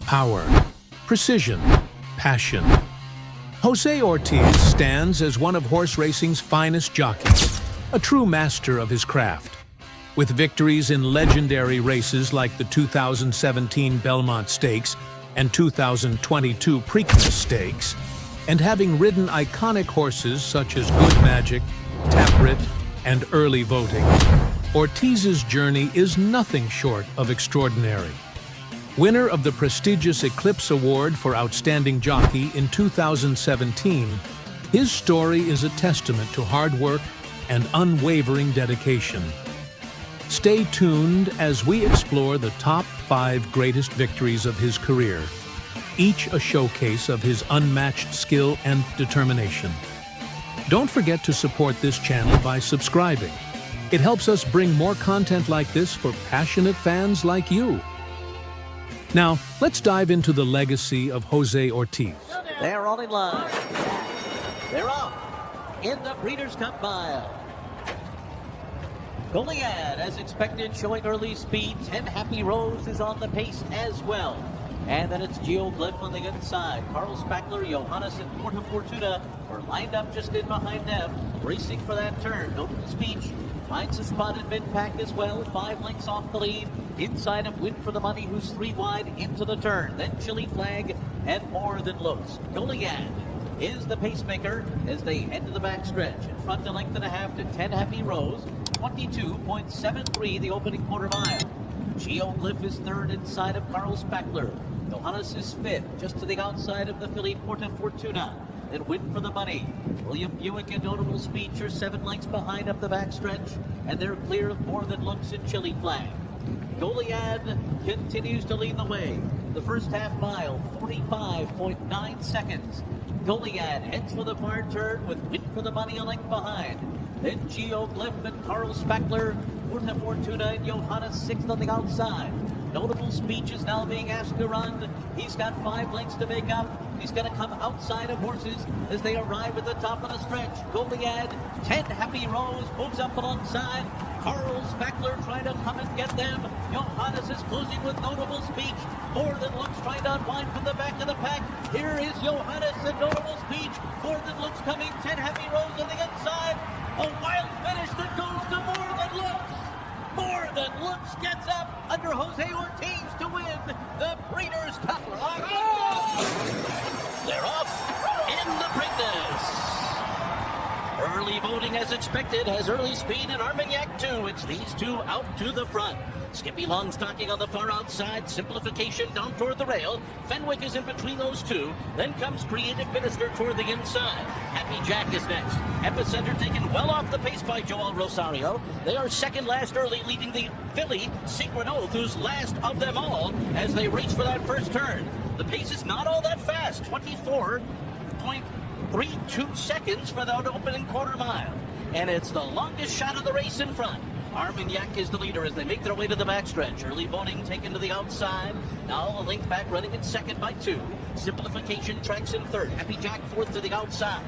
power, precision, passion. Jose Ortiz stands as one of horse racing's finest jockeys, a true master of his craft. With victories in legendary races like the 2017 Belmont Stakes and 2022 Preakness Stakes, and having ridden iconic horses such as Good Magic, Tapwrit, and Early Voting, Ortiz's journey is nothing short of extraordinary. Winner of the prestigious Eclipse Award for Outstanding Jockey in 2017, his story is a testament to hard work and unwavering dedication. Stay tuned as we explore the top 5 greatest victories of his career, each a showcase of his unmatched skill and determination. Don't forget to support this channel by subscribing. It helps us bring more content like this for passionate fans like you. Now, let's dive into the legacy of Jose Ortiz. They're all in line. They're off in the Breeders' Cup Mile. Goliad, as expected, showing early speed. 10 Happy Rose is on the pace as well. And then it's Geoglyph on the inside. Carl Spackler, Johannes, and Porta Fortuna are lined up just in behind them, racing for that turn. Notable Speech finds a spot in mid-pack as well, 5 lengths off the lead. Inside of Win for the Money, who's 3 wide into the turn. Then Chili Flag and More Than Looks. Goliad is the pacemaker as they head to the backstretch. In front, a length and a half to 10 Happy Rose. 22.73 the opening quarter mile. Geoglyph is third inside of Carl Spackler. Johannes is fifth, just to the outside of the filly Porta Fortuna. Then Win for the Money. William Buick and Notable Speech are 7 lengths behind up the backstretch, and they're clear of More Than Looks and Chili Flag. Goliad continues to lead the way. The first half mile, 45.9 seconds. Goliad heads for the far turn with Win for the Money a length behind. Then Geoglyph and Carl Spackler, Porta Fortuna and Johannes 6th on the outside. Notable Speech is now being asked to run. He's got 5 lengths to make up. He's going to come outside of horses as they arrive at the top of the stretch. Goliad, 10 Happy Rose moves up alongside. Carl Spackler trying to come and get them. Johannes is closing with Notable Speech. More Than Looks trying to unwind from the back of the pack. Here is Johannes and Notable Speech. More Than Looks coming, 10 Happy Rose on the inside. A wild finish that goes to More Than Looks. More Than Looks gets up under Jose Ortiz to win the Breeders' Cup. They're off in the Preakness. Early Voting, as expected, has Early Speed and Armagnac too. It's these two out to the front. Skippy Longstocking on the far outside. Simplification down toward the rail. Fenwick is in between those two. Then comes Creative Minister toward the inside. Happy Jack is next. Epicenter taken well off the pace by Joel Rosario. They are second last early, leading the filly Secret Oath, who's last of them all, as they race for that first turn. The pace is not all that fast. 24.32 seconds for that opening quarter mile. And it's the longest shot of the race in front. Armagnac is the leader as they make their way to the backstretch. Early Voting taken to the outside. Now a length back, running in second by 2. Simplification tracks in third. Happy Jack fourth to the outside.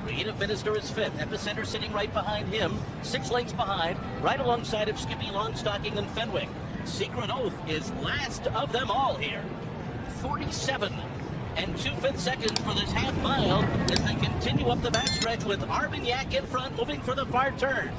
Creative Minister is fifth. Epicenter sitting right behind him. 6 lengths behind, right alongside of Skippy Longstocking and Fenwick. Secret Oath is last of them all here. 47 2/5 seconds for this half mile as they continue up the backstretch with Armagnac in front, moving for the far turn.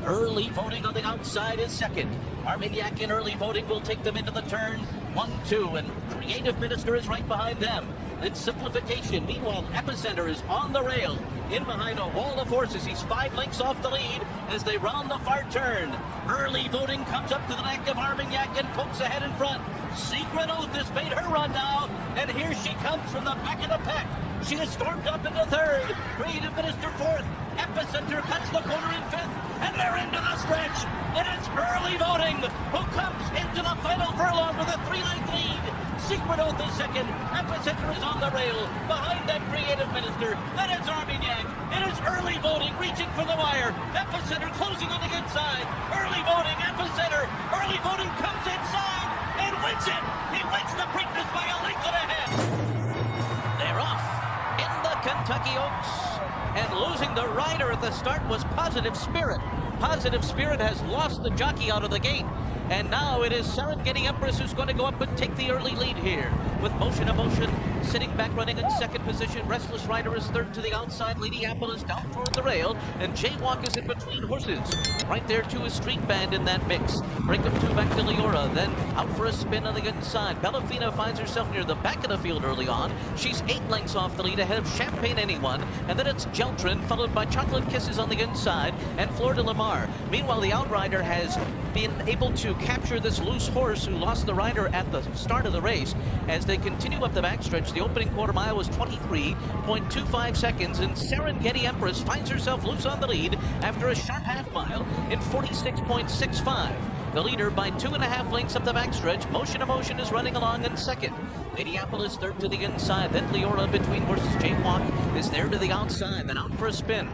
Early Voting on the outside is second. Armagnac in Early Voting will take them into the turn. 1-2, and Creative Minister is right behind them. Then Simplification. Meanwhile, Epicenter is on the rail, in behind a wall of horses. He's 5 lengths off the lead as they round the far turn. Early Voting comes up to the neck of Armagnac and pokes ahead in front. Secret Oath has made her run now, and here she comes from the back of the pack. She has stormed up into third. Creative Minister fourth. Epicenter cuts the corner in fifth, and they're into the stretch. And it's Early Voting who comes into the final furlong with a 3-length lead. Secret Oath is second. Epicenter is on the rail. Behind that Creative Minister. Then it's Armagnac. It is Early Voting reaching for the wire. Epicenter closing on the inside. Early Voting, Epicenter. Early Voting comes inside and wins it. He wins the Preakness by a length and a half. They're off in the Kentucky Oaks. And losing the rider at the start was Positive Spirit. positive spirit has lost the jockey out of the gate. And now it is Serengeti Empress who's going to go up and take the early lead here. With Motion Emotion sitting back running in second position. Restless Rider is third to the outside. Lady Apple is down toward the rail. And Jaywalk is in between horses. Right there to his Street Band in that mix. Break up 2 back to Leora. Then out for a spin on the inside. Bellafina finds herself near the back of the field early on. She's 8 lengths off the lead ahead of Champagne Anyone. And then it's Geltrin followed by Chocolate Kisses on the inside and Fleur de Lamar. Meanwhile, the Outrider has been able to capture this loose horse who lost the rider at the start of the race. As they continue up the backstretch, the opening quarter mile was 23.25 seconds, and Serengeti Empress finds herself loose on the lead after a sharp half mile in 46.65. The leader by 2.5 lengths up the backstretch. Motion Emotion is running along in second. Lady Apple is third to the inside. Then Leora between horses. Jaywalk is there to the outside, then out for a spin.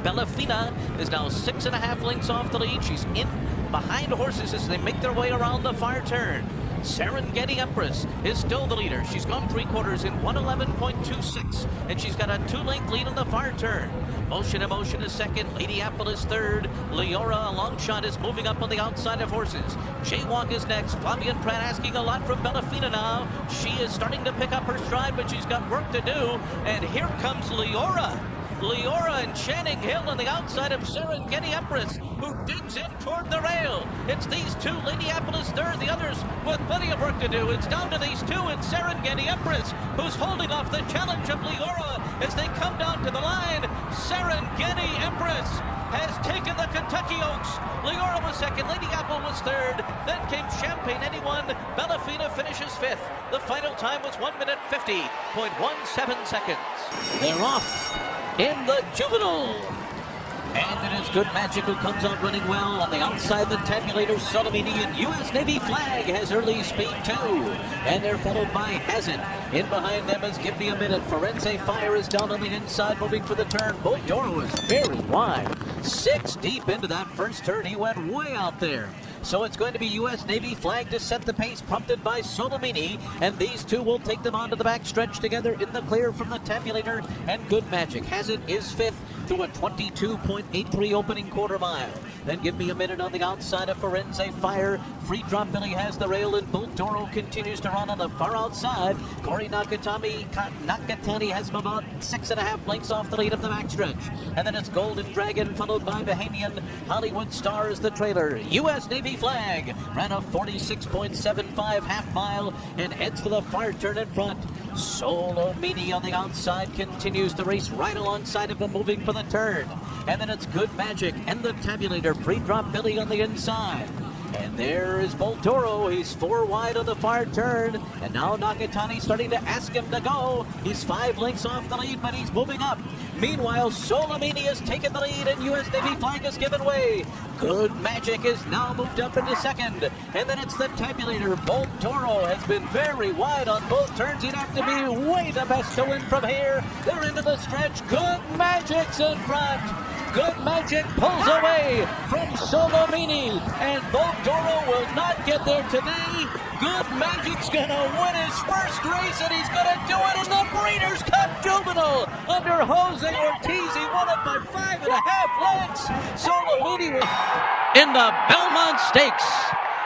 Bellafina is now 6.5 lengths off the lead. She's in behind horses as they make their way around the far turn. Serengeti Empress is still the leader. She's gone 3/4 in 111.26, and she's got a 2-length lead on the far turn. Motion Emotion is second. Lady Apple is third. Leora, a long shot, is moving up on the outside of horses. Jaywalk is next. Flavian Pratt asking a lot from Bellafina now. She is starting to pick up her stride, but she's got work to do. And here comes Leora. Leora and Channing Hill on the outside of Serengeti Empress, who digs in toward the rail. It's these two. Lady Apple is third. The others with plenty of work to do. It's down to these two. It's Serengeti Empress who's holding off the challenge of Leora as they come down to the line. Serengeti Empress has taken the Kentucky Oaks. Leora was second. Lady Apple was third. Then came Champagne Anyone. Bellafina finishes fifth. The final time was 1 minute 50.17 seconds. They're off in the juvenile. And it is Good Magic who comes out running well. On the outside, the tabulator Solomini and U.S. Navy Flag has early speed too. And they're followed by Hazard. In behind them is Give Me a Minute. Forense Fire is down on the inside, moving for the turn. Boldoro is very wide. 6 deep into that first turn. He went way out there. So it's going to be U.S. Navy Flag to set the pace, prompted by Solomini, and these two will take them onto the back stretch together in the clear from the tabulator and Good Magic. Hazard is fifth through a 22.83 opening quarter mile. Then Give Me a Minute on the outside of Forense Fire. Free Drop Billy has the rail, and Boldoro continues to run on the far outside. Corey Nakatani has him about 6.5 lengths off the lead of the backstretch. And then it's Golden Dragon, followed by Bahamian. Hollywood Star is the trailer. U.S. Navy Flag ran a 46.75 half mile and heads for the far turn in front. Solomini on the outside continues to race right alongside of him, moving for the turn. And then it's Good Magic and the tabulator. Free Drop Billy on the inside. And there is Boldoro. He's 4 wide on the far turn. And now Nakatani starting to ask him to go. He's 5 lengths off the lead, but he's moving up. Meanwhile, Solomini has taken the lead, and U.S. Navy Flag has given way. Good Magic is now moved up into second. And then it's the tabulator. Boldoro has been very wide on both turns. He'd have to be way the best to win from here. They're into the stretch. Good Magic's in front. Good Magic pulls away from Solomini, and Boldoro will not get there today. Good Magic's going to win his first race, and he's going to do it in the Breeders' Cup Juvenile under Jose Ortiz. He won it by 5.5 lengths. Solomini in the Belmont Stakes.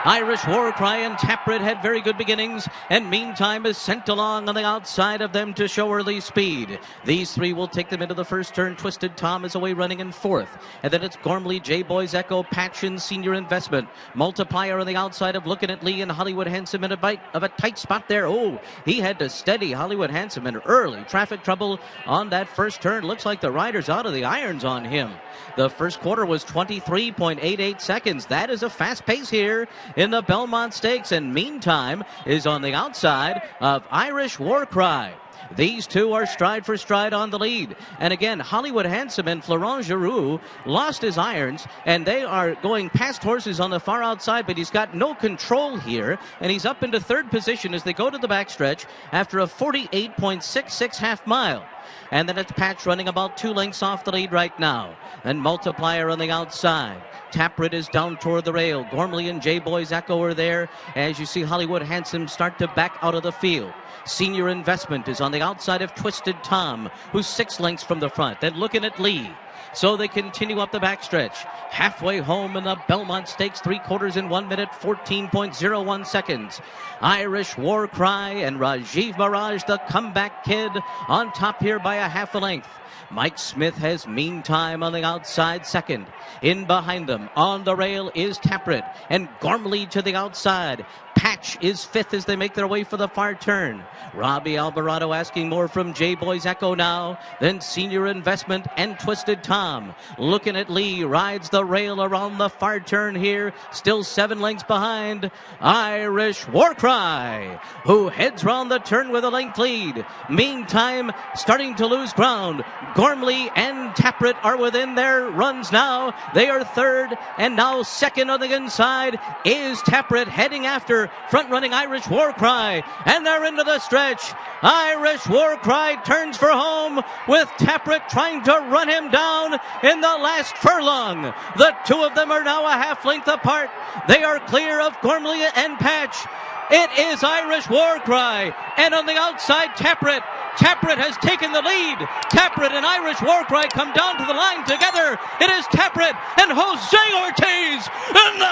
Irish War Cry and Tapwrit had very good beginnings, and meantime is sent along on the outside of them to show early speed. These three will take them into the first turn. Twisted Tom is away running in fourth. And then it's Gormley, J-Boys Echo, Patchen, Senior Investment. Multiplier on the outside of Looking at Lee and Hollywood Handsome in a bite of a tight spot there. Oh, he had to steady Hollywood Handsome in early traffic trouble on that first turn. Looks like the rider's out of the irons on him. The first quarter was 23.88 seconds. That is a fast pace here in the Belmont Stakes, and meantime is on the outside of Irish War Cry. These two are stride for stride on the lead. And again, Hollywood Handsome and Florent Giroux lost his irons, and they are going past horses on the far outside, but he's got no control here, and he's up into third position as they go to the backstretch after a 48.66 half mile. And then it's Patch running about 2 lengths off the lead right now. And Multiplier on the outside. Tapwrit is down toward the rail. Gormley and J-Boys Echo are there as you see Hollywood Handsome start to back out of the field. Senior Investment is on the outside of Twisted Tom, who's 6 lengths from the front. Then Looking at Lee. So they continue up the backstretch. Halfway home in the Belmont Stakes, 3/4 in 1 minute, 14.01 seconds. Irish War Cry and Rajiv Mirage, the comeback kid, on top here by a half a length. Mike Smith has Meantime on the outside second. In behind them, on the rail, is Tapwrit, and Gormley to the outside. Patch is fifth as they make their way for the far turn. Robbie Alvarado asking more from J-Boy's Echo now. Then Senior Investment and Twisted Tom. Looking at Lee, rides the rail around the far turn here. Still 7 lengths behind. Irish War Cry, who heads round the turn with a length lead. Meantime, starting to lose ground. Gormley and Tapwrit are within their runs now. They are third, and now second on the inside is Tapwrit, heading after front-running Irish War Cry, and they're into the stretch. Irish War Cry turns for home with Tapwrit trying to run him down in the last furlong. The two of them are now a half length apart. They are clear of Gormley and Patch. It is Irish War Cry, and on the outside, Tapwrit. Tapwrit has taken the lead. Tapwrit and Irish War Cry come down to the line together. It is Tapwrit and Jose Ortiz in the